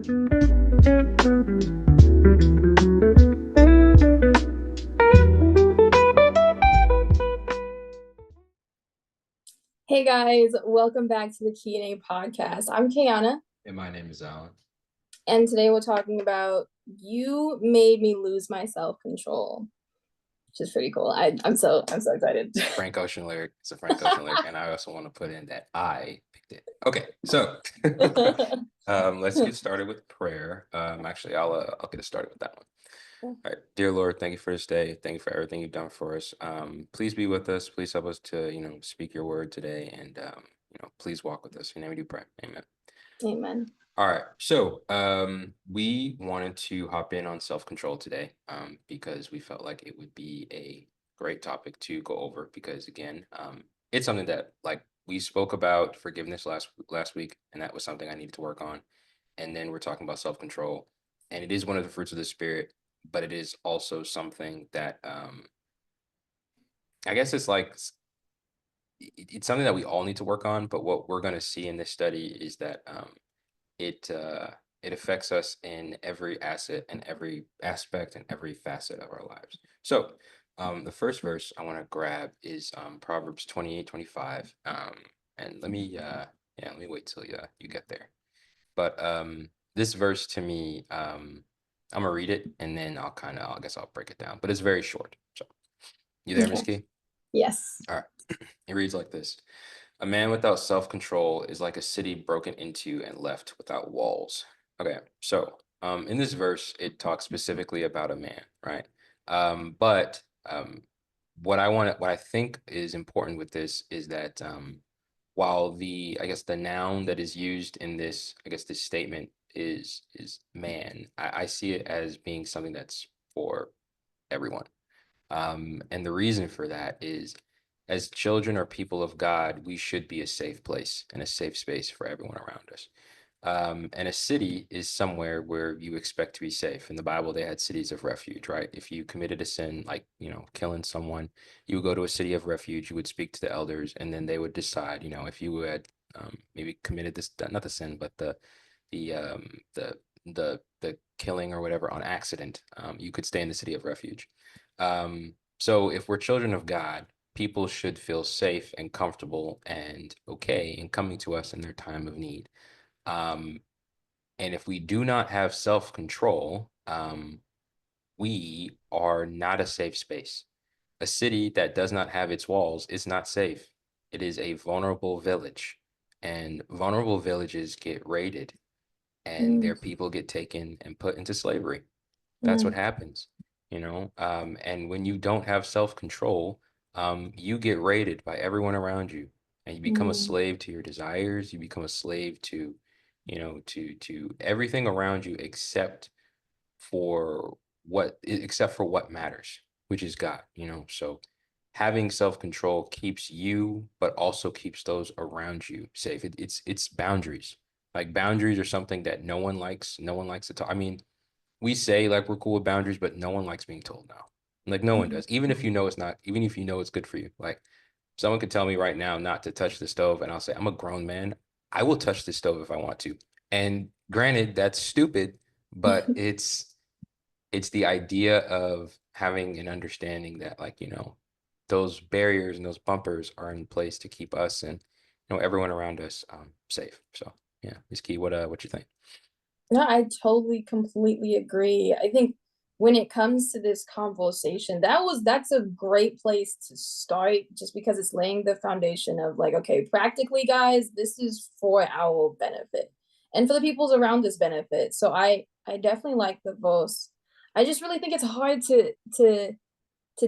Hey guys, welcome back to the Q&A podcast. I'm Kayana, And my name is Alan. and today we're talking about You Made Me Lose My Self-Control, which is pretty cool. I'm so excited. Frank Ocean lyric. It's a Frank Ocean lyric, and I also want to put in that I picked it. Okay, so let's get started with prayer. Actually, I'll get us started with that one. All right, dear Lord, thank you for this day. Thank you for everything you've done for us. Please be with us. Please help us to speak your word today, and please walk with us. In your name we do pray. Amen. Amen. All right, so we wanted to hop in on self-control today because we felt like it would be a great topic to go over because again, it's something that like we spoke about forgiveness last week, and that was something I needed to work on. And then we're talking about self-control, and it is one of the fruits of the spirit, but it is also something that I guess it's like it's something that we all need to work on. But what we're going to see in this study is that it it affects us in every asset and every aspect and every facet of our lives. So the first verse I want to grab is Proverbs 28:25. And let me wait till you get there. But this verse to me, I'm gonna read it and then I guess I'll break it down. But it's very short. So you there, Miss Okay. Key? Yes. All right. It reads like this. A man without self-control is like a city broken into and left without walls. Okay, so in this verse, it talks specifically about a man, right? But what I think is important with this is that while I guess the noun that is used in this, I guess this statement is man, I see it as being something that's for everyone. And the reason for that is as children or people of God, we should be a safe place and a safe space for everyone around us. And a city is somewhere where you expect to be safe. In the Bible, they had cities of refuge, right? If you committed a sin, like, killing someone, you would go to a city of refuge, you would speak to the elders, and then they would decide, if you had maybe committed this, not the sin, but the, the killing or whatever on accident, you could stay in the city of refuge. So if we're children of God, people should feel safe and comfortable and okay in coming to us in their time of need. Um, and if we do not have self-control, we are not a safe space. A city that does not have its walls is not safe. It is a vulnerable village, and vulnerable villages get raided, and Mm, their people get taken and put into slavery. That's what mm, happens, and when you don't have self-control, you get raided by everyone around you, and you become a mm, slave to your desires. You become a slave to, to everything around you except for what matters, which is God, So having self-control keeps you, but also keeps those around you safe. It's boundaries. Like boundaries are something that no one likes. No one likes to talk. I mean, we say like we're cool with boundaries, but no one likes being told no. Like no one mm, does. Even if you know it's not, even if you know it's good for you. Like someone could tell me right now not to touch the stove, and I'll say, I'm a grown man. I will touch the stove if I want to. And granted, that's stupid, but it's the idea of having an understanding that like, those barriers and those bumpers are in place to keep us and everyone around us safe. So yeah, Ms. Key, what you think? No, I totally, completely agree. I think when it comes to this conversation, that's a great place to start just because it's laying the foundation of like, okay, practically, guys, this is for our benefit and for the people's around us benefit. So I definitely like the verse. I just really think it's hard to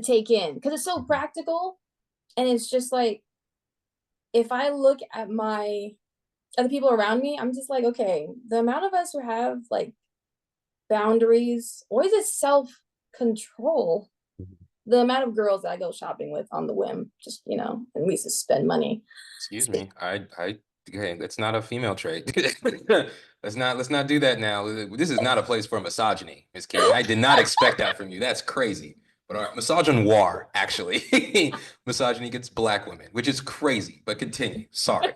take in because it's so Mhm. practical and it's just like if I look at the people around me, I'm just like, okay, the amount of us who have like boundaries or is it self-control, the amount of girls that I go shopping with on the whim, just and we used to spend money. Excuse me. Okay, that's not a female trait. Let's not do that now. This is not a place for misogyny, Miss Key. I did not expect that from you. That's crazy. But all right, misogynoir, actually. Misogyny gets black women, which is crazy, but continue. Sorry.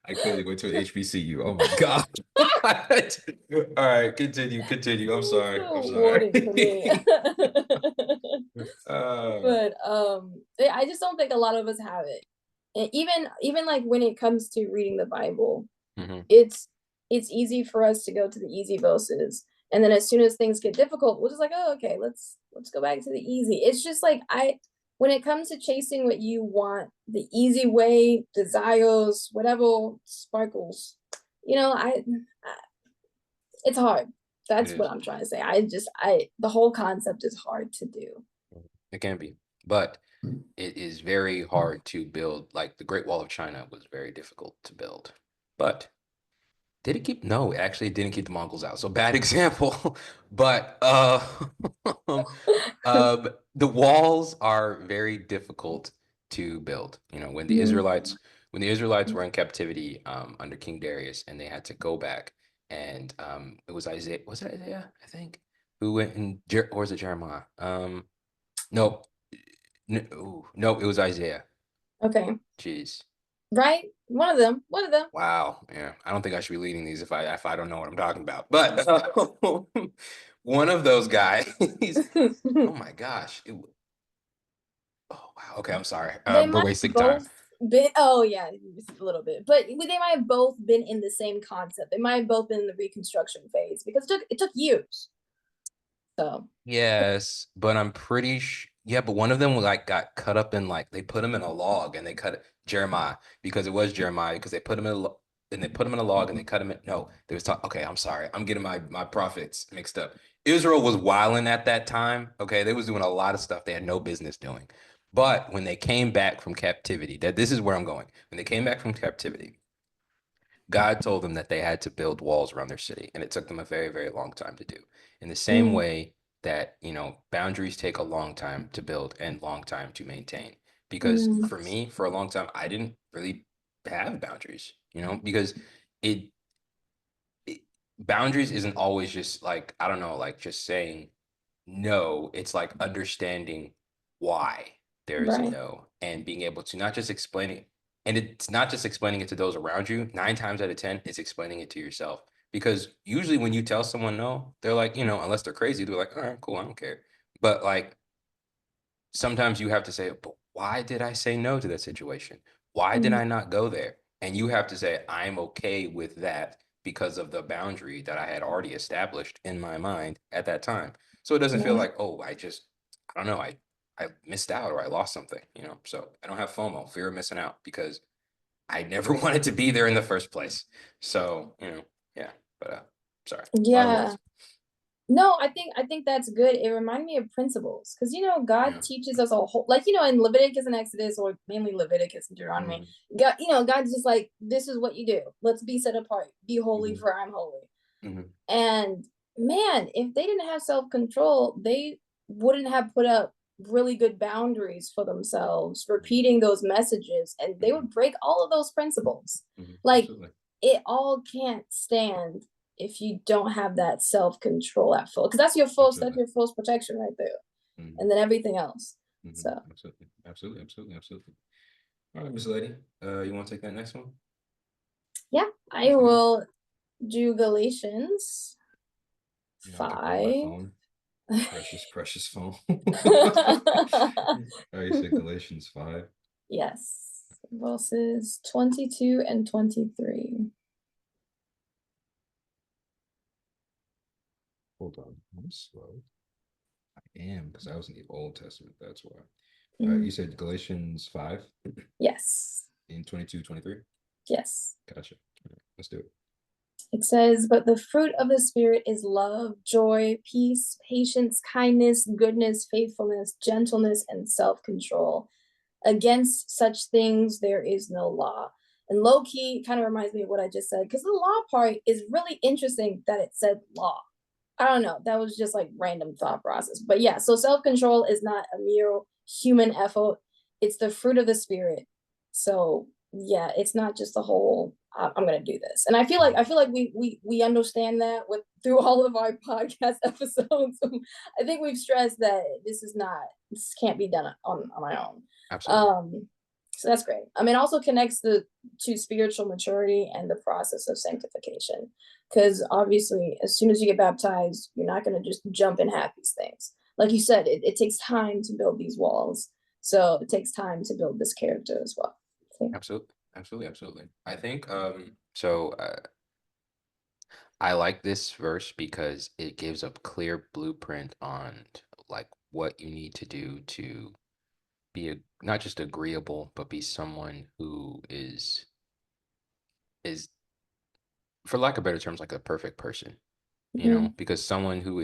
I clearly went to an HBCU. Oh my God. All right, continue. I'm It's sorry. I'm so sorry. rewarding for me. uh, But I just don't think a lot of us have it. And even like when it comes to reading the Bible, mhm. it's it's easy for us to go to the easy verses. And then as soon as things get difficult, we're just like, oh, okay, let's go back to the easy. It's just like when it comes to chasing what you want, the easy way, desires, whatever sparkles, I it's hard. It That's what is. I'm trying to say. The whole concept is hard to do. It can be, but it is very hard to build. Like the Great Wall of China was very difficult to build, but did it keep? No, it actually didn't keep the Mongols out. So bad example. But um, the walls are very difficult to build. You know, Mm, when the Israelites were in captivity under King Darius, and they had to go back, and it was Isaiah. Was it Isaiah? I think who went in, or was it Jeremiah? No, no, it was Isaiah. okay. Jeez. Right? One of them. One of them. Wow. Yeah. I don't think I should be leading these if I don't know what I'm talking about. But one of those guys. Oh my gosh. Oh wow. Okay. I'm sorry. They We're might wasting have time. both been, oh yeah, just a little bit. But they might have both been in the same concept. They might have both been in the reconstruction phase because it took years. So Yes, but I'm pretty yeah, but one of them like got cut up in like they put him in a log and they cut it Jeremiah because it was Jeremiah because they put him in and they put him in a log and they cut him in no, they was talking okay, I'm sorry. I'm getting my prophets mixed up. Israel was wilding at that time. Okay, they was doing a lot of stuff they had no business doing. But when they came back from captivity, that this is where I'm going. When they came back from captivity, God told them that they had to build walls around their city, and it took them a very, very long time to do. In the same mm, way that, boundaries take a long time to build and long time to maintain. Because mm, for me, for a long time, I didn't really have boundaries, because it, it boundaries isn't always just like, I don't know, like just saying no, it's like understanding why there is a right. no and being able to not just explain it. And it's not just explaining it to those around you. 9 times out of 10, it's explaining it to yourself. Because usually when you tell someone no, they're like, unless they're crazy, they're like, all right, cool, I don't care. But like sometimes you have to say, but why did I say no to that situation? Why did Mm, I not go there? And you have to say, I'm okay with that because of the boundary that I had already established in my mind at that time. So it doesn't feel yeah. like, oh, I don't know, I missed out or I lost something. So I don't have FOMO, fear of missing out, because I never wanted to be there in the first place. So, yeah, but sorry, a lot of Yeah. words. No, I think that's good. It reminded me of principles because God Yeah. teaches us a whole like in Leviticus and Exodus or mainly Leviticus and Deuteronomy. Hmm. God's just like this is what you do. Let's be set apart. Be holy Hmm. for I'm holy. Hmm. And man, if they didn't have self-control, they wouldn't have put up really good boundaries for themselves, repeating those messages, and they Hmm. would break all of those principles. Hmm. Like Absolutely. it all can't stand if you don't have that self-control at full. Because that's Absolutely. your full protection right there. Hmm. And then everything else. Hmm. So Absolutely. Absolutely. Absolutely. Absolutely. All right, Miss Lady. You want to take that next one? yeah, I Let's get it. will do Galatians I can pull my 5. phone. Precious, precious phone. All right, you said Galatians 5. Yes, verses 22 and 23. Hold on. I'm slow. I am, because I was in the Old Testament. That's why. All right, you Mm, said Galatians 5 yes, in 22, 23. yes. Gotcha. All right, let's do it. It says, but the fruit of the Spirit is love, joy, peace, patience, kindness, goodness, faithfulness, gentleness, and self control. Against such things, there is no law. And low key kind of reminds me of what I just said, because the law part is really interesting that it said law. I don't know. That was just like random thought process. But yeah, so self control is not a mere human effort, it's the fruit of the Spirit. So yeah, it's not just the whole I'm gonna do this. And I feel like we understand that with through all of our podcast episodes. I think we've stressed that this can't be done on my own. Absolutely. Um So that's great. I mean, it also connects the to spiritual maturity and the process of sanctification. Because obviously, as soon as you get baptized, you're not going to just jump and have these things. Like you said, it takes time to build these walls. So it takes time to build this character as well. So, Absolutely, absolutely, absolutely. I think so. I like this verse because it gives a clear blueprint on like what you need to do to be not just agreeable, but be someone who is for lack of better terms, like a perfect person, you know, mhm, because someone who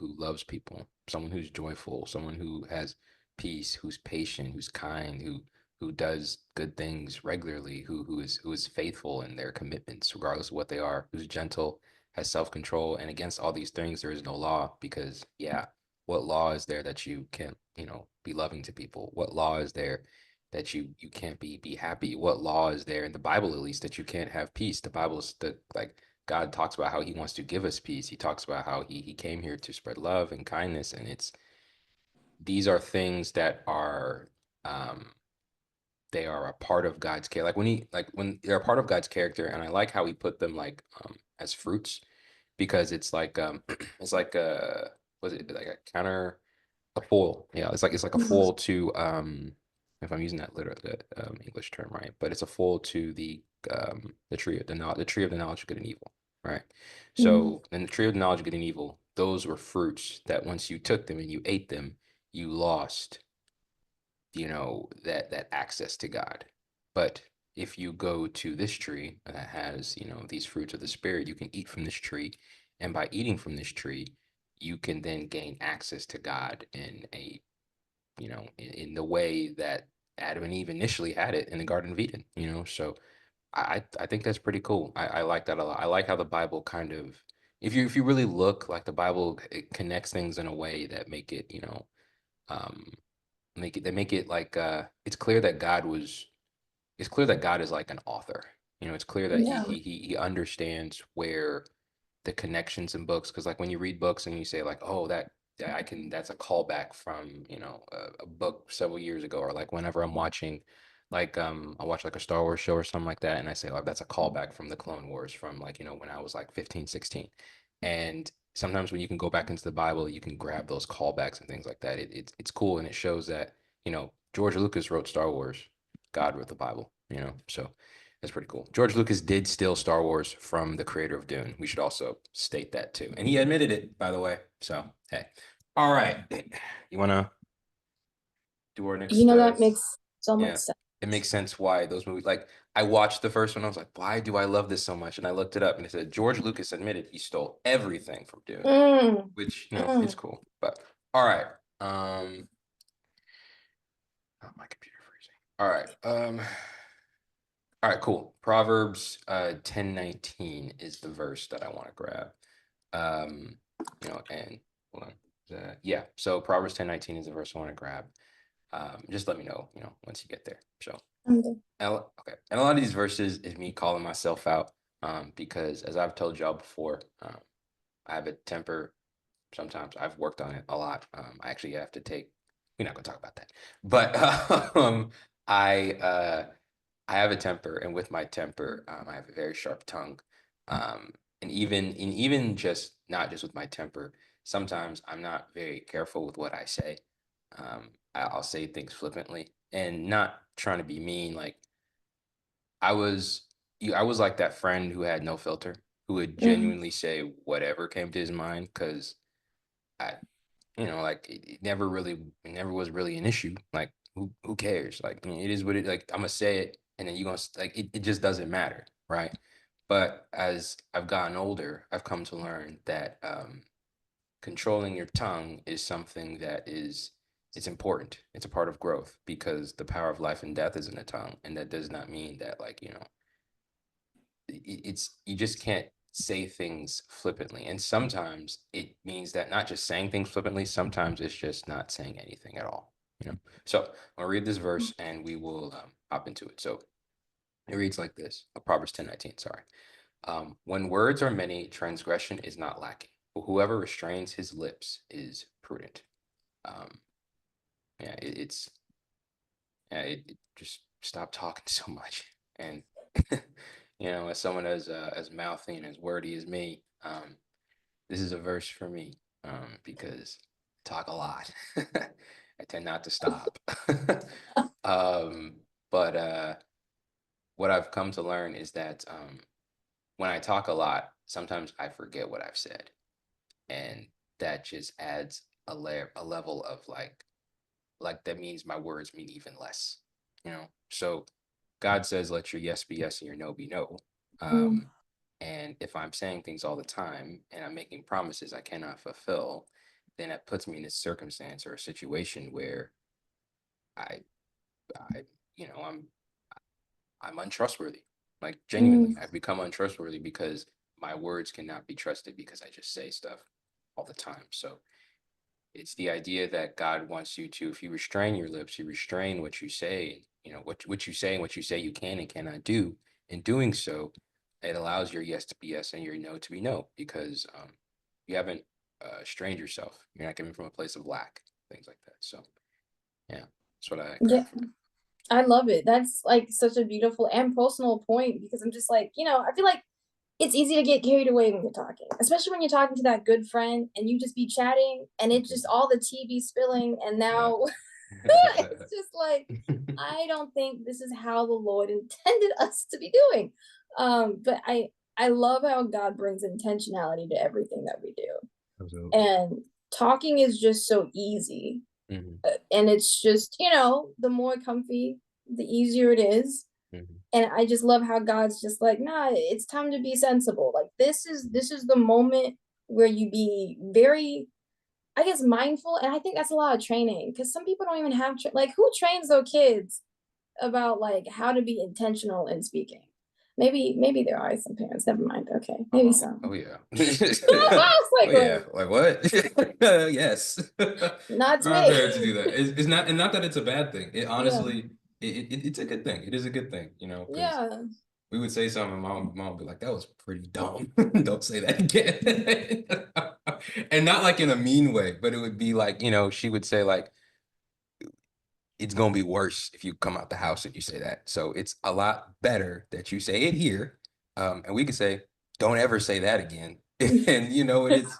loves people, someone who's joyful, someone who has peace, who's patient, who's kind, who does good things regularly, who is faithful in their commitments, regardless of what they are, who's gentle, has self-control, and against all these things there is no law, because yeah, what law is there that you can't, be loving to people? What law is there that you can't be happy? What law is there in the Bible, at least, that you can't have peace? The Bible's the like God talks about how he wants to give us peace. He talks about how he came here to spread love and kindness. And these are things that are um they are a part of God's care. When they're a part of God's character, and I like how he put them like as fruits, because it's like it's like was it like a counter, a foil. Yeah, it's like a mhm, foil to if I'm using that English term right, but it's a foil to the tree of the knowledge of good and evil, right? mhm. So in the tree of the knowledge of good and evil, those were fruits that once you took them and you ate them, you lost, that access to God. But if you go to this tree that has, these fruits of the spirit, you can eat from this tree, and by eating from this tree, you can then gain access to God in in the way that Adam and Eve initially had it in the Garden of Eden. So I think that's pretty cool. I like that a lot. I like how the Bible kind of, if you really look, like the Bible, it connects things in a way that make it, um make it like it's clear that God is like an author. It's clear that he Yeah. he he he understands where the connections in books, because like when you read books and you say like, oh, that's a callback from a book several years ago, or like whenever I'm watching, like I watch like a Star Wars show or something like that, and I say, oh, that's a callback from the Clone Wars from, like, when I was like 15, 16. And sometimes when you can go back into the Bible, you can grab those callbacks and things like that. It's cool, and it shows that George Lucas wrote Star Wars, God wrote the Bible. So that's pretty cool. George Lucas did steal Star Wars from the creator of Dune. We should also state that too. And he admitted it, by the way. So, hey. All right. You want to do our You next know, that makes so much yeah. sense. It makes sense why those movies, like, I watched the first one, I was like, why do I love this so much? And I looked it up and it said George Lucas admitted he stole everything from Dune, Mm, which, it's mm. cool. But all right. Oh, my computer freezing. All right. All right, cool. Proverbs 10:19 is the verse that I want to grab. And hold on. Yeah, so Proverbs 10:19 is the verse I want to grab. Just let me know, once you get there. So, Okay. okay. And a lot of these verses is me calling myself out, because as I've told y'all before, I have a temper. Sometimes I've worked on it a lot. I actually have to take. We're not gonna talk about that, but I I have a temper, and with my temper, I have a very sharp tongue. And even just not just with my temper, sometimes I'm not very careful with what I say. I'll say things flippantly and not trying to be mean. Like I was, I was like that friend who had no filter, who would Mhm. genuinely say whatever came to his mind, because I, like it never was really an issue. Like who cares? Like, it is what it, like, I'm gonna say it, and then like it just doesn't matter, right? But as I've gotten older, I've come to learn that controlling your tongue is something that is it's important. It's a part of growth, because the power of life and death is in the tongue, and that does not mean that, like, it's you just can't say things flippantly. And sometimes it means that not just saying things flippantly, sometimes it's just not saying anything at all. So I'll read this verse and we will hop into it. So it reads like this: Proverbs 10:19, sorry. When words are many, transgression is not lacking, but whoever restrains his lips is prudent. um yeah, it's yeah, it just stop talking so much. And as someone as mouthy and as wordy as me, this is a verse for me, because I talk a lot. I tend not to stop. um, but what I've come to learn is that, when I talk a lot, sometimes I forget what I've said, and that just adds a level of like that means my words mean even less. So God says, let your yes be yes and your no be no. Mm, Um, and if I'm saying things all the time and I'm making promises I cannot fulfill, then it puts me in a circumstance or a situation where I, I, I'm untrustworthy. Like genuinely, mm, I've become untrustworthy because my words cannot be trusted because I just say stuff all the time. So it's the idea that God wants you to, if you restrain your lips, you restrain what you say, what you say and what you say you can and cannot do. In doing so, it allows your yes to be yes and your no to be no, because you haven't strained yourself. You're not coming from a place of lack, things like that. So yeah, that's what I yeah, got from it. I love it. That's like such a beautiful and personal point because I'm just like, I feel like it's easy to get carried away when you're talking, especially when you're talking to that good friend and you just be chatting and it's just all the tea be spilling. And Yeah. now it's just like, I don't think this is how the Lord intended us to be doing. But I love how God brings intentionality to everything that we do. Absolutely. And talking is just so easy. Hmm. And it's just, the more comfy, the easier it is. Hmm. And I just love how God's just like, nah, it's time to be sensible. Like this is the moment where you be very, I guess, mindful. And I think that's a lot of training because some people don't even have like who trains their kids about like how to be intentional in speaking. Maybe there are some parents. Never mind. Okay, maybe Oh some. yeah. It's Oh like, yeah. wait, Like what? Yes. not to There are me. parents to do that. It's not, and not that it's a bad thing. It Yeah, honestly, it's a good thing. It is a good thing, because yeah, we would say something, and mom would be like, "That was pretty dumb. Don't say that again." And not like in a mean way, but it would be like, she would say like, it's gonna be worse if you come out the house and you say that. So it's a lot better that you say it here. And we could say, don't ever say that again. And it's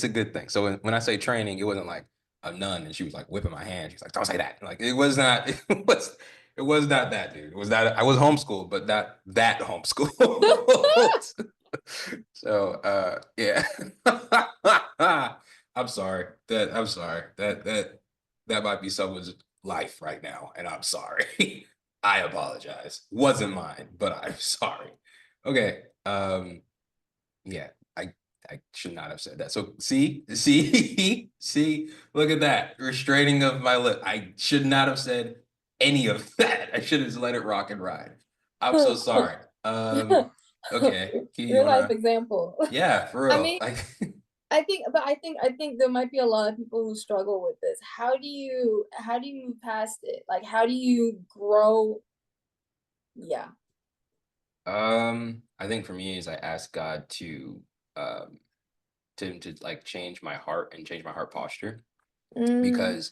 a good thing. So when I say training, it wasn't like a nun and she was like whipping my hand. She's like, don't say that. Like it was not, it was not that, dude. It was not, I was homeschooled, but not that homeschooled. So yeah. I'm sorry. That might be someone's life right now, and I'm sorry. I apologize. Wasn't mine, but I'm sorry. Okay. Yeah, I should not have said that. So see, look at that. Restraining of my lip. I should not have said any of that. I should have just let it rock and ride. I'm so sorry. Okay. Key, you real life wanna example. yeah, for I real. mean, I think there might be a lot of people who struggle with this. How do you move past it? Like how do you grow? Yeah. I think for me is I ask God um to like change my heart and change my heart posture, Mm, because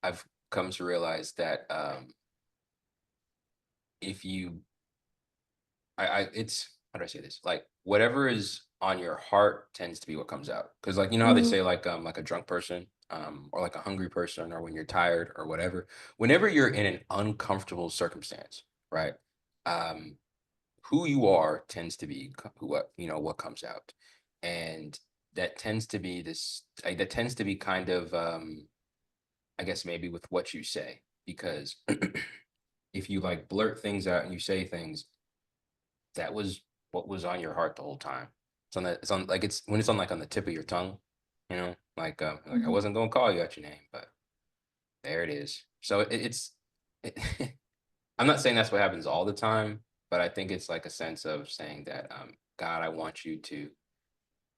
I've come to realize that if you I it's how do I say this? Like whatever is on your heart tends to be what comes out. Because like how they mm, say like a drunk person, or like a hungry person, or when you're tired or whatever. Whenever you're in an uncomfortable circumstance, right? Um, who you are tends to be what comes out, and that tends to be that tends to be kind of I guess maybe with what you say, because if you like blurt things out and you say things, that was what was on your heart the whole time. It's on like it's when it's on like on the tip of your tongue, like I mhm. wasn't gonna call you out your name, but there it is. So it, I'm not saying that's what happens all the time, but I think it's like a sense of saying that God, I want you to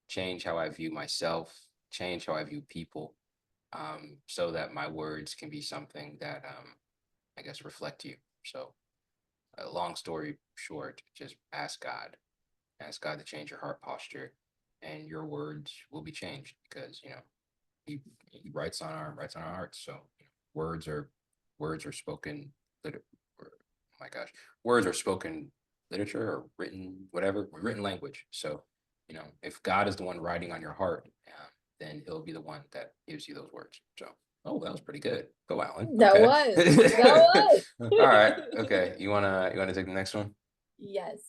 change how I view myself, change how I view people, so that my words can be something that I guess reflect you. So a long story short, just ask God to change your heart posture, and your words will be changed, because he writes on our hearts. So words are words are spoken liter- or, oh my gosh, words are spoken literature or written, whatever, written language. So, if God is the one writing on your heart, then he'll be the one that gives you those words. So, oh, that was pretty good. Go, Alan. That Okay. was. That was. All right. Okay. You wanna take the next one? Yes.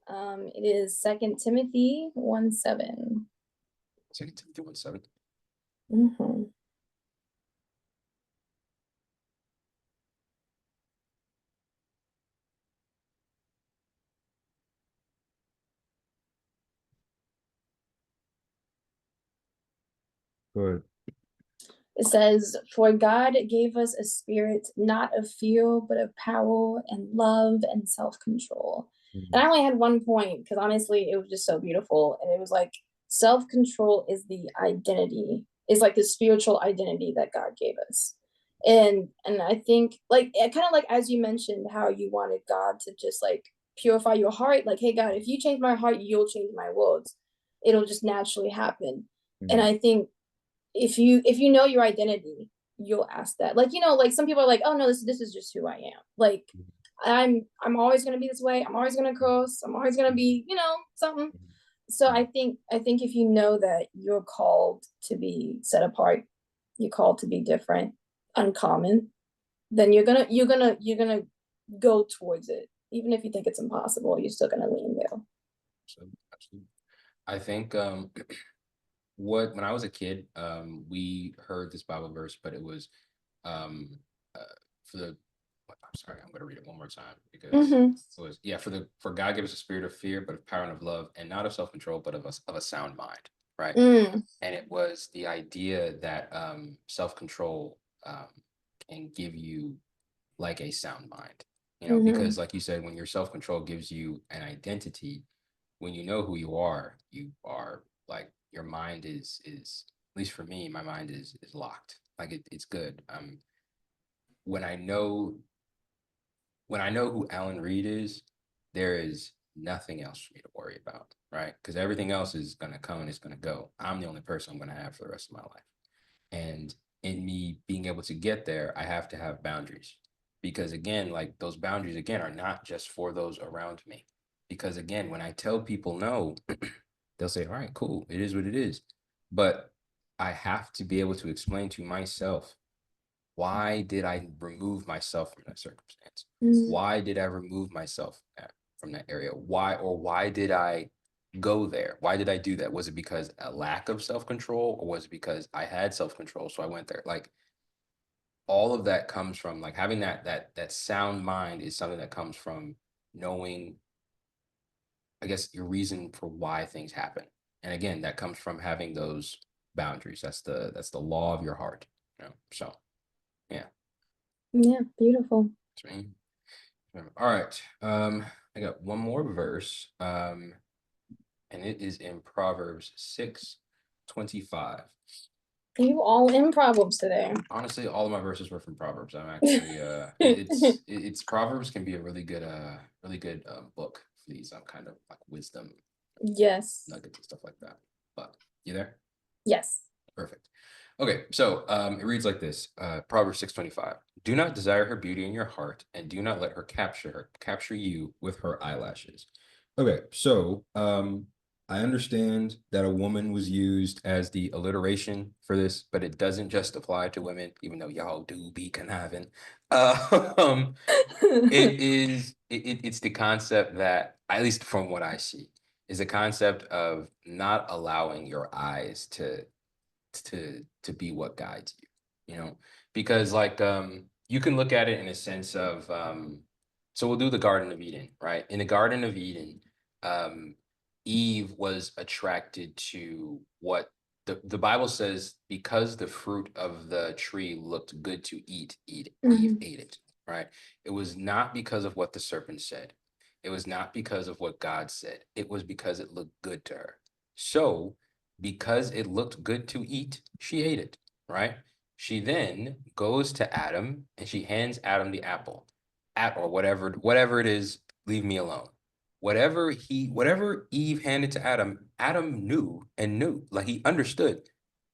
It is 2 Timothy 1:7. Second Timothy 1:7. Mhm. Good. It says, "For God gave us a spirit not of fear, but of power and love and self-control." And I only had one point because honestly, it was just so beautiful. And it was like, self-control is the identity, is like the spiritual identity that God gave us. And I think like kind of like as you mentioned how you wanted God to just like purify your heart, like, hey God, if you change my heart, you'll change my words. It'll just naturally happen. And I think if you know your identity, you'll ask that. Like, like some people are like, oh no, this is just who I am. Like I'm always gonna be this way, I'm always gonna cross, I'm always gonna be, something. So I think if you know that you're called to be set apart, you're called to be different, uncommon, then you're gonna go towards it. Even if you think it's impossible, you're still gonna lean there. So, absolutely. I think when I was a kid, we heard this Bible verse, but it was um uh, for the I'm sorry, I'm gonna read it one more time because Mm-hmm. it was, yeah, for God gives us a spirit of fear, but of power and of love, and not of self-control, but of a sound mind, right? Mm. And it was the idea that self-control can give you like a sound mind, Mm-hmm. because like you said, when your self-control gives you an identity, when you know who you are like your mind is at least for me, my mind is locked. Like it's good. When I know when I know who Alan Reed is, there is nothing else for me to worry about, right? Because everything else is gonna come and it's gonna go. I'm the only person I'm gonna have for the rest of my life. And in me being able to get there, I have to have boundaries. Because again, like those boundaries again are not just for those around me. Because again, when I tell people no, they'll say, all right, cool, it is what it is. But I have to be able to explain to myself, why did I remove myself from that circumstance? Mm. Why did I remove myself from that area? Why did I go there? Why did I do that? Was it because a lack of self-control, or was it because I had self-control, so I went there? Like all of that comes from like having that sound mind is something that comes from knowing, I guess, your reason for why things happen. And again, that comes from having those boundaries. That's the law of your heart. So yeah. Yeah, beautiful. That's me. All right. I got one more verse. And it is in Proverbs 6:25. You all in problems today. Honestly, all of my verses were from Proverbs. I'm actually it's Proverbs can be a really good book for these kind of like wisdom Yes. nuggets and stuff like that. But you there? Yes. Perfect. Okay, so it reads like this: Proverbs 6:25. Do not desire her beauty in your heart, and do not let her capture you with her eyelashes. Okay, so I understand that a woman was used as the alliteration for this, but it doesn't just apply to women, even though y'all do be conniving. Um, it's the concept that, at least from what I see, is the concept of not allowing your eyes to be what guides you, because like you can look at it in a sense of so we'll do the Garden of Eden, right? In the Garden of Eden, um Eve was attracted to what the Bible says, because the fruit of the tree looked good to eat, Eve Mhm. ate it, right? It was not because of what the serpent said. It was not because of what God said. It was because it looked good to her. So because it looked good to eat, she ate it, right? She then goes to Adam and she hands Adam the apple, or whatever it is, leave me alone. Whatever Eve handed to Adam, Adam knew, like he understood,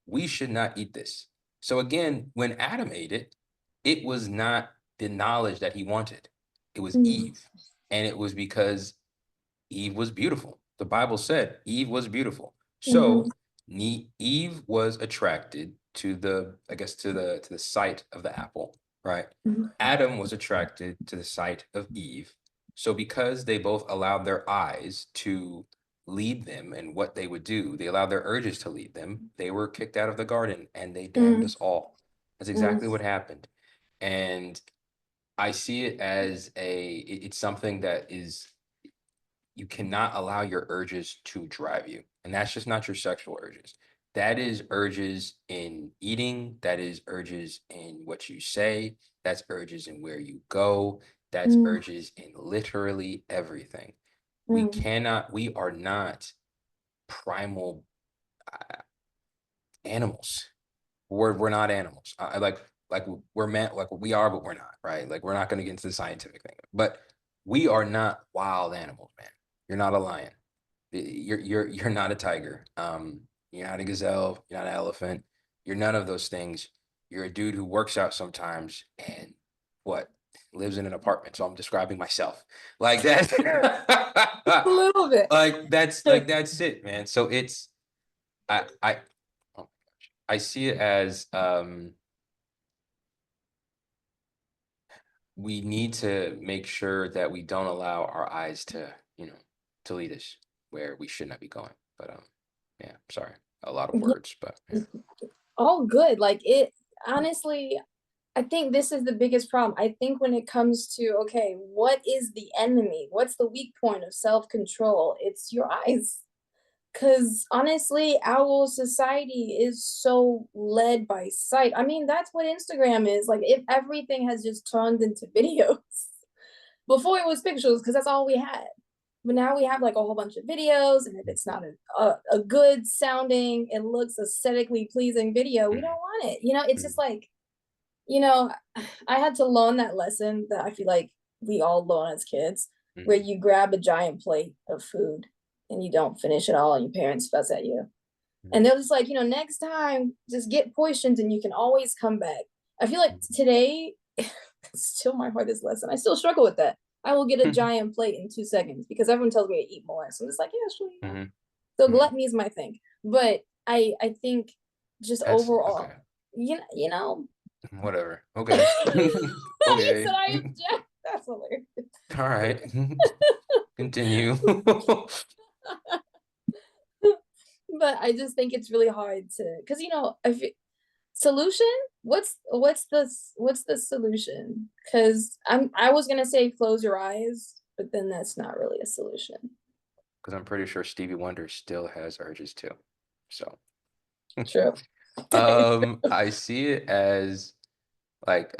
we should not eat this. So again, when Adam ate it, it was not the knowledge that he wanted. It was Mm, Eve. And it was because Eve was beautiful. The Bible said Eve was beautiful. mhm, So Eve was attracted to the, I guess, to the sight of the apple, right? mhm, Adam was attracted to the sight of Eve. So because they both allowed their eyes to lead them and what they would do, they allowed their urges to lead them. They were kicked out of the garden and they damned mm, us all. That's mm, exactly what happened. And I see it as it's something that is, you cannot allow your urges to drive you. And that's just not your sexual urges. That is urges in eating, that is urges in what you say, that's urges in where you go, that's mm, urges in literally everything. mm. We are not primal uh, animals. We're not animals. Like we're meant like we are, but we're not, right? Like we're not going to get into the scientific thing, but we are not wild animals, man. You're not a lion. You're not a tiger. You're not a gazelle. You're not an elephant. You're none of those things. You're a dude who works out sometimes and what lives in an apartment. So I'm describing myself like A that. little bit. Like that's it, man. So it's I oh, I see it as we need to make sure that we don't allow our eyes to, to lead us where we should not be going. But yeah, sorry, a lot of Yeah, words, but yeah. all good. Like it honestly, I think this is the biggest problem. I think when it comes to, okay, what is the enemy? What's the weak point of self-control? It's your eyes. Because honestly, our society is so led by sight. I mean, that's what Instagram is. Like, if everything has just turned into videos. Before it was pictures, because that's all we had. But now we have like a whole bunch of videos, and if it's not a good sounding, it looks aesthetically pleasing video, we don't Mhm, want it. It's just mhm, like, you know, I had to learn that lesson that I feel like we all learn as kids, where mhm, you grab a giant plate of food and you don't finish it all, and your parents fuss at you. And mhm, they're just like, next time, just get portions and you can always come back. I feel like mhm. today, it's still my hardest lesson. I still struggle with that. I will get a giant plate in 2 seconds because everyone tells me to eat more. So I'm just like, yeah, sure. Mhm, So mhm. gluttony is my thing. But I think just That's overall, okay. you know, Whatever. Okay. you said Okay. I object. That's hilarious. All right. Continue. But I just think it's really hard to, because if solution, what's the solution? Because I was gonna say close your eyes, but then that's not really a solution. Because I'm pretty sure Stevie Wonder still has urges too. So, True. That is I see it as like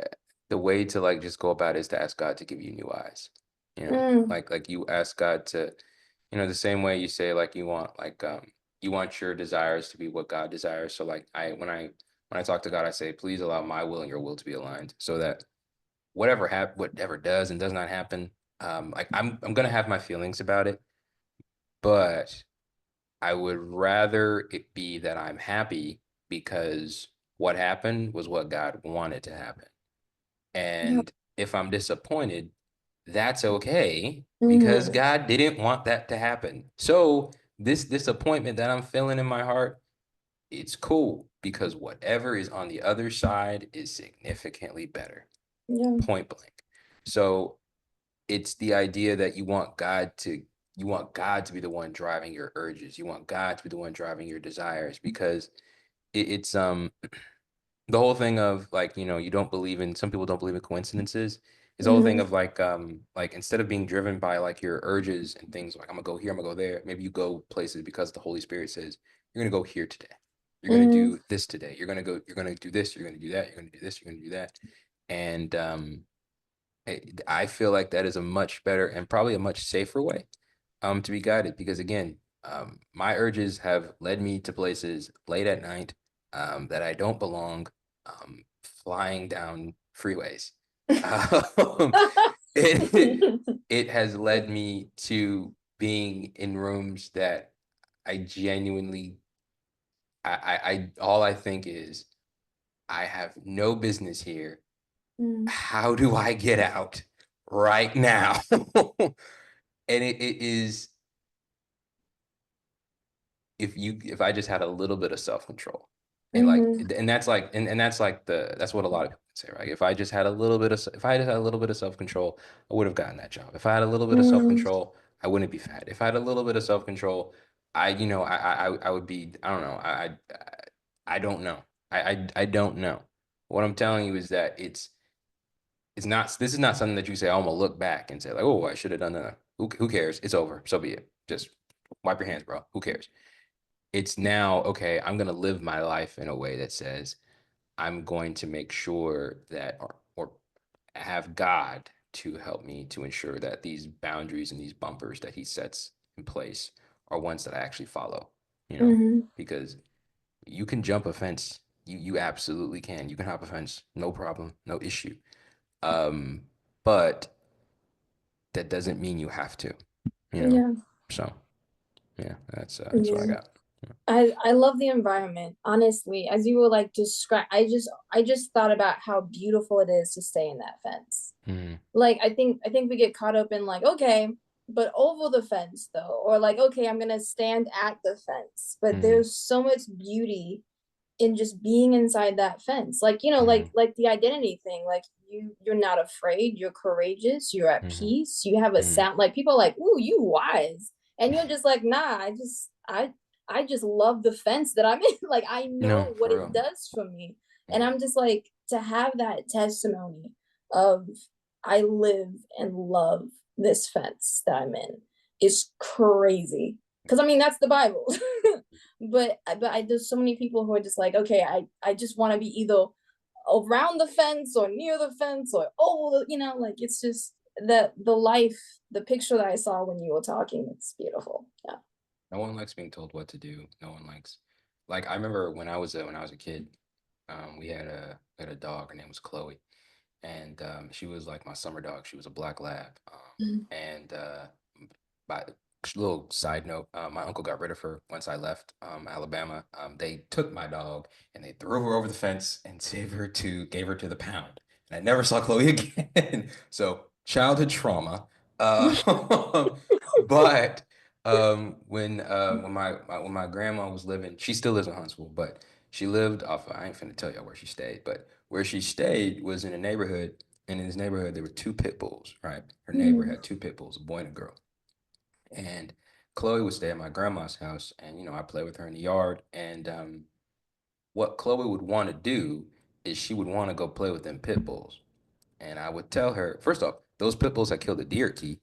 the way to like just go about it is to ask God to give you new eyes. true. Like you ask God to, the same way you say like you want your desires to be what God desires. So like when I talk to God, I say, please allow my will and your will to be aligned so that whatever does and does not happen, like I'm gonna have my feelings about it, but I would rather it be that I'm happy because what happened was what God wanted to happen. Yeah. And if I'm disappointed, that's okay because Mhm. God didn't want that to happen. So this disappointment that I'm feeling in my heart, it's cool because whatever is on the other side is significantly better, Yeah. point blank. So it's the idea that you want God to be the one driving your urges. You want God to be the one driving your desires because it's the whole thing of like, you don't believe in some people don't believe in coincidences. It's the whole thing Mhm. of like instead of being driven by like your urges and things like I'm gonna go here, I'm gonna go there, maybe you go places because the Holy Spirit says you're gonna go here today. You're gonna Mhm. do this today. You're gonna do this, you're gonna do that, you're gonna do this, you're gonna do that. And I feel like that is a much better and probably a much safer way to be guided because again, my urges have led me to places late at night that I don't belong, flying down freeways. Um, it, it has led me to being in rooms that I genuinely, all I think is I have no business here. Mm. how do I get out right now? And it is, if I just had a little bit of self-control, and like, Mhm. and that's like, and that's like that's what a lot of people say, right? If I just had a little bit of, if I just had a little bit of self-control, I would have gotten that job. If I had a little bit of Mm. self-control, I wouldn't be fat. If I had a little bit of self-control, I would be, I don't know. I don't know. I don't know. What I'm telling you is that it's not, this is not something that you say, I'm gonna look back and say like, oh, I should have done that. Who cares? It's over. So be it. Just wipe your hands, bro. Who cares? It's now, okay, I'm going to live my life in a way that says I'm going to make sure that, or have God to help me to ensure that these boundaries and these bumpers that he sets in place are ones that I actually follow, you know, Mhm. because you can jump a fence. You absolutely can. You can hop a fence, no problem, no issue. Um, but that doesn't mean you have to, you know. Yeah. So yeah, that's what I Yeah. got. I love the environment. Honestly, as you were like describe, I just thought about how beautiful it is to stay in that fence. Mm, Like I think we get caught up in like, okay, but over the fence though, or like, okay, I'm gonna stand at the fence. But mm, there's so much beauty in just being inside that fence, like, mm, like the identity thing, like you're not afraid, you're courageous, you're at mm, peace, you have a mm. sound, like people are like, ooh, you wise, and you're just like, nah, I just love the fence that I'm in. Like I No, know what for it real. does for me, and Yeah. I'm just like, to have that testimony of I live and love this fence that I'm in is crazy, because I mean that's the Bible. But there's so many people who are just like, okay, I just want to be either around the fence or near the fence or oh, like it's just the life, the picture that I saw when you were talking. It's beautiful. Yeah. No one likes being told what to do. No one likes, like, I remember when I was a kid, we had a dog. Her name was Chloe, and she was like my summer dog. She was a black lab. Mm. And by little side note, my uncle got rid of her once I left Alabama. They took my dog and they threw her over the fence and gave her to the pound. And I never saw Chloe again. So childhood trauma. Uh, but when my grandma was living, she still lives in Huntsville, but she lived off. I ain't finna tell y'all where she stayed, but where she stayed was in a neighborhood, and in this neighborhood there were two pit bulls. Right, her neighbor Mm. had two pit bulls, a boy and a girl, and Chloe would stay at my grandma's house, and I play with her in the yard. And what Chloe would want to do is she would want to go play with them pit bulls, and I would tell her, first off, those pit bulls had killed a deer, Key.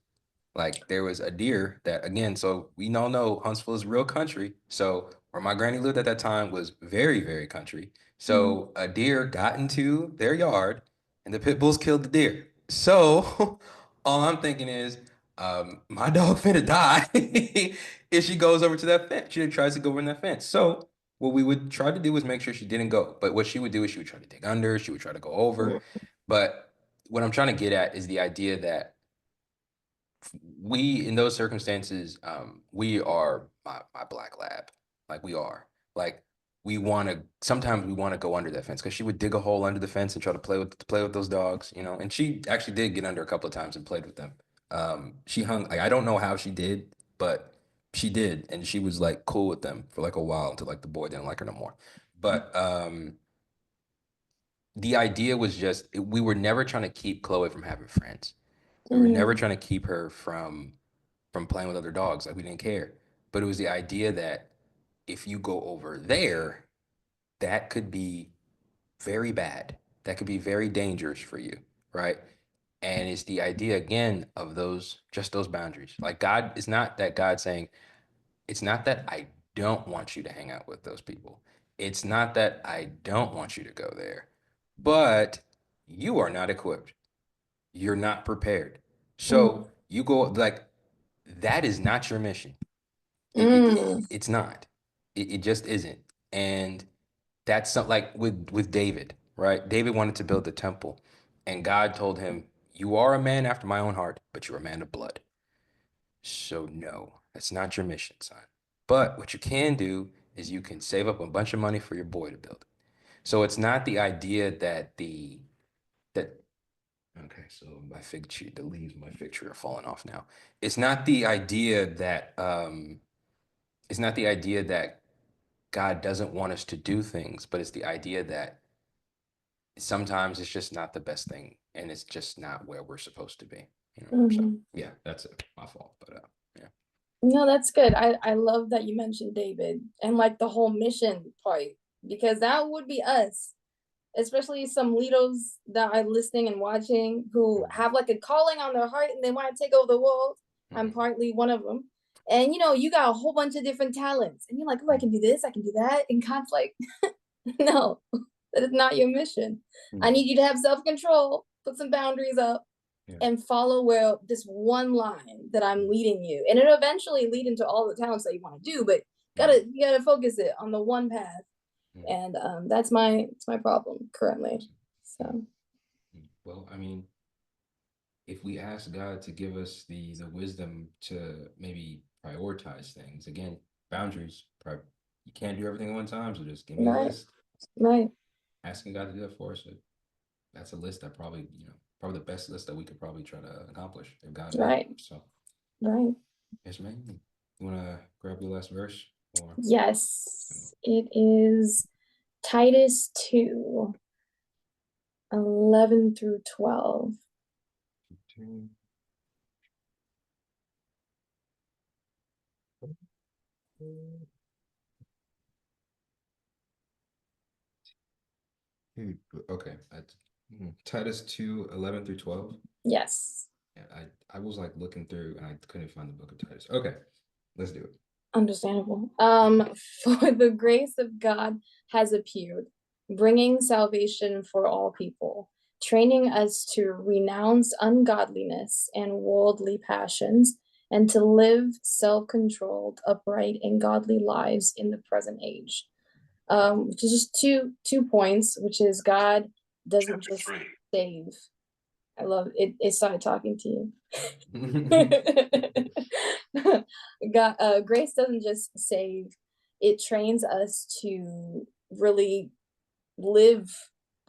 Like there was a deer that, again, so we all know Huntsville is real country. So where my granny lived at that time was very, very country. Mm. So a deer got into their yard and the pit bulls killed the deer. So all I'm thinking is, my dog finna die if she goes over to that fence. She tries to go over in that fence. So what we would try to do was make sure she didn't go. But what she would do is she would try to dig under, she would try to go over. But what I'm trying to get at is the idea that we, in those circumstances, we are my black lab. Like we are. Like we want to, sometimes we want to go under that fence because she would dig a hole under the fence and try to play with those dogs, and she actually did get under a couple of times and played with them. She hung, like, I don't know how she did, but she did, and she was like cool with them for like a while until like the boy didn't like her no more. But the idea was just, we were never trying to keep Chloe from having friends. We were never Mm. trying to keep her from playing with other dogs. Like we didn't care. But it was the idea that if you go over there, that could be very bad. That could be very dangerous for you, right? And it's the idea again of those boundaries. Like God, it's not that God saying, it's not that I don't want you to hang out with those people. It's not that I don't want you to go there, but you are not equipped. You're not prepared. Mm. So you go, like, that is not your mission. Mm. It's not. It just isn't. And that's something like with David, right? David wanted to build the temple, and God told him, "You are a man after my own heart, but you're a man of blood. So no, that's not your mission, son. But what you can do is you can save up a bunch of money for your boy to build it. So it's not the idea that Okay, so my fig tree, the leaves of my fig tree are falling off now. It's not the idea that it's not the idea that God doesn't want us to do things, but it's the idea that sometimes it's just not the best thing and it's just not where we're supposed to be. So Mhm. yeah, that's it. My fault. But yeah. No, that's good. I love that you mentioned David and like the whole mission part because that would be us, especially some leaders that are listening and watching who Mhm, have like a calling on their heart and they want to take over the world. I'm mhm, partly one of them. And you got a whole bunch of different talents, and you're like, oh, I mhm, can do this, I can do that. And God's like, no, that is not your mission. I mhm. need you to have self control, put some boundaries up, Yeah. and follow where this one line that I'm Mhm, leading you. And it'll eventually lead into all the talents that you want to do, but mhm, you gotta focus it on the one path. mhm. And that's my problem currently. Mhm, So mhm. Well, I mean, if we ask God to give us the wisdom to maybe prioritize things, again, boundaries, you can't do everything at one time, so just give me a right, list. right, Asking God to do that for us, that's a list that probably, probably the best list that we could probably try to accomplish if God made it. right, So, right. yes, man. You want to grab your last verse or? Yes, it is Titus 2:11 through 12. Okay, Titus 2:11 through 12. Yes, Yeah, I was like looking through and I couldn't find the book of Titus. Okay, let's do it. understandable. For the grace of God has appeared, bringing salvation for all people, training us to renounce ungodliness and worldly passions, and to live self-controlled, upright, and godly lives in the present age. Which is just two points, which is God doesn't Chapter just 3. save. I love it. It started talking to you. God, grace doesn't just save; it trains us to really live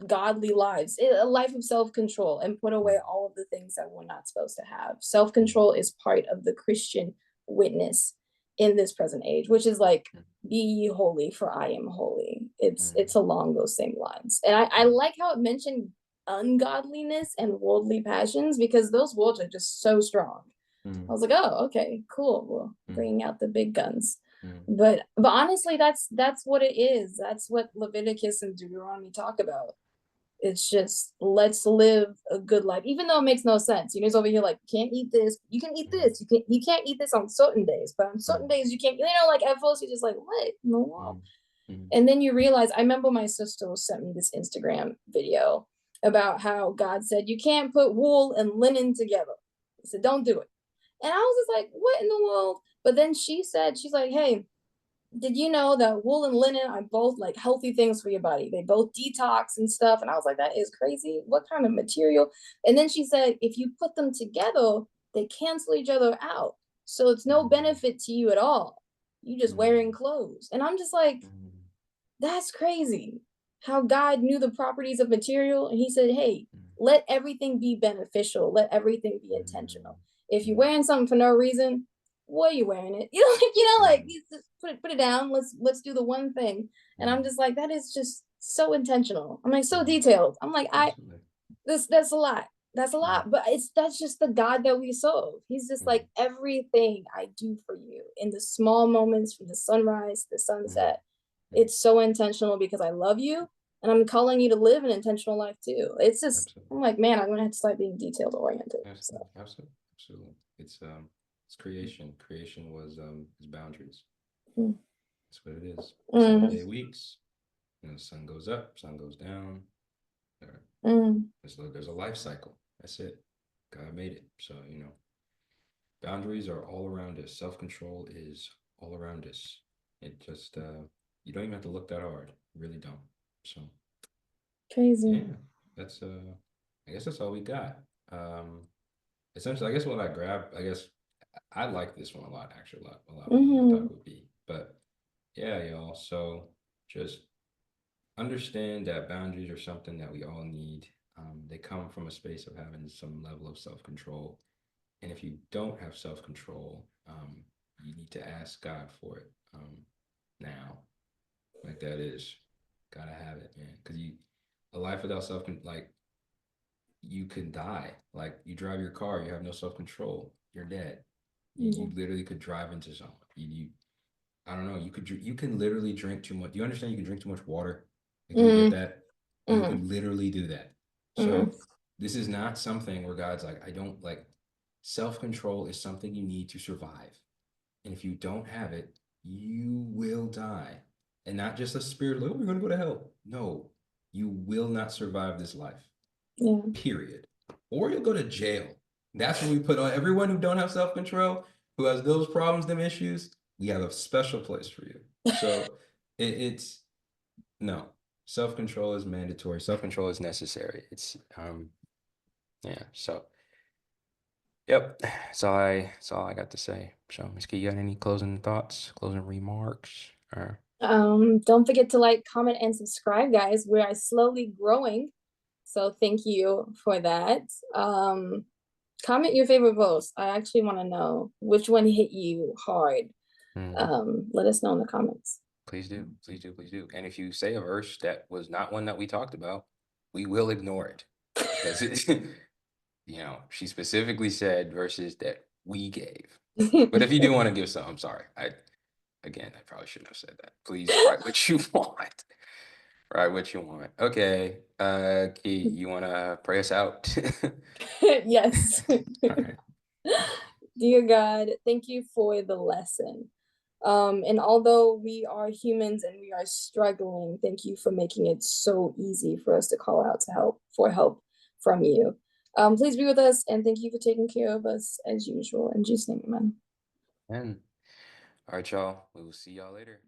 godly lives, a life of self control, and put away all of the things that we're not supposed to have. Self control is part of the Christian witness in this present age, which is like, be ye holy, for I am holy. It's along those same lines, and I like how it mentioned ungodliness and worldly passions because those words are just so strong. I was like, oh, okay, cool. Well, bringing out the big guns. But honestly, that's what it is. That's what Leviticus and Deuteronomy talk about. It's just let's live a good life, even though it makes no sense. You know, it's over here like can't eat this. You can eat this. You can't eat this on certain days, but on certain days you can't. Like at first you're just like, what in the world? And then you realize, I remember my sister sent me this Instagram video about how God said you can't put wool and linen together. He said, don't do it. And I was just like, what in the world? But then she said, she's like, hey, did you know that wool and linen are both like healthy things for your body? They both detox and stuff. And I was like, that is crazy. What kind of material? And then she said, if you put them together, they cancel each other out. So it's no benefit to you at all. You just wearing clothes. And I'm just like, that's crazy. How God knew the properties of material and he said, hey, let everything be beneficial, let everything be intentional. If you're wearing something for no reason, why are you wearing it? Like you just put it down. Let's do the one thing. And I'm just like, that is just so intentional. I'm like so detailed. I'm like, Absolutely. that's a lot. That's a Mhm, lot. But that's just the God that we serve. He's just mhm, like everything I do for you in the small moments from the sunrise to the mhm, sunset. mhm. It's so intentional because I love you and I'm calling you to live an intentional life too. It's just Absolutely. I'm like, man, I'm gonna have to start being detailed oriented. So Absolutely. Absolutely. Absolutely. It's creation. Creation was is boundaries. mm, That's what it is. mm, 7 day weeks. The sun goes up, sun goes down. There- mm, there's a life cycle. That's it. God made it. So, boundaries are all around us. Self-control is all around us. It just you don't even have to look that hard. You really don't. So crazy. yeah, that's I guess that's all we got. Essentially, I guess what I grabbed, I guess I like this one a lot, actually, a lot more than I thought Hmm. it would be. But yeah, y'all. So just understand that boundaries are something that we all need. They come from a space of having some level of self-control. And if you don't have self-control, you need to ask God for it now. Like that is gotta have it, man. Because a life without like you can die. Like you drive your car, you have no self-control, you're dead. Yeah. You literally could drive into someone. I don't know. You can literally drink too much. Do you understand? You can drink too much water. Like, do you get Mm, that? You mm, could literally do that. mm, So this is not something where God's like, I don't like self-control is something you need to survive. And if you don't have it, you will die. And not just a spirit, like, oh, you're gonna go to hell. No, you will not survive this life. yeah. Period. Or you'll go to jail. That's what we put on everyone who don't have self-control, who has those problems, them issues. We have a special place for you. So it's no, self-control is mandatory. Self-control is necessary. It's yeah. So yep. That's all I got to say. So Miss Key, you got any closing thoughts, closing remarks? Or Don't forget to like, comment, and subscribe, guys. We are slowly growing. So thank you for that. Comment your favorite verse. I actually want to know which one hit you hard. hmm, Let us know in the comments. please do, please do, please do. And if you say a verse that was not one that we talked about, we will ignore it because it, she specifically said verses that we gave. But if you do want to give some, I'm sorry. I probably shouldn't have said that. Please write what you want. Write what you want. Okay. Key, you wanna pray us out? Yes. All right. Dear God, thank you for the lesson. And although we are humans and we are struggling, thank you for making it so easy for us to call out to help from you. Please be with us and thank you for taking care of us as usual. In Jesus' name, amen. And all right, y'all. We will see y'all later.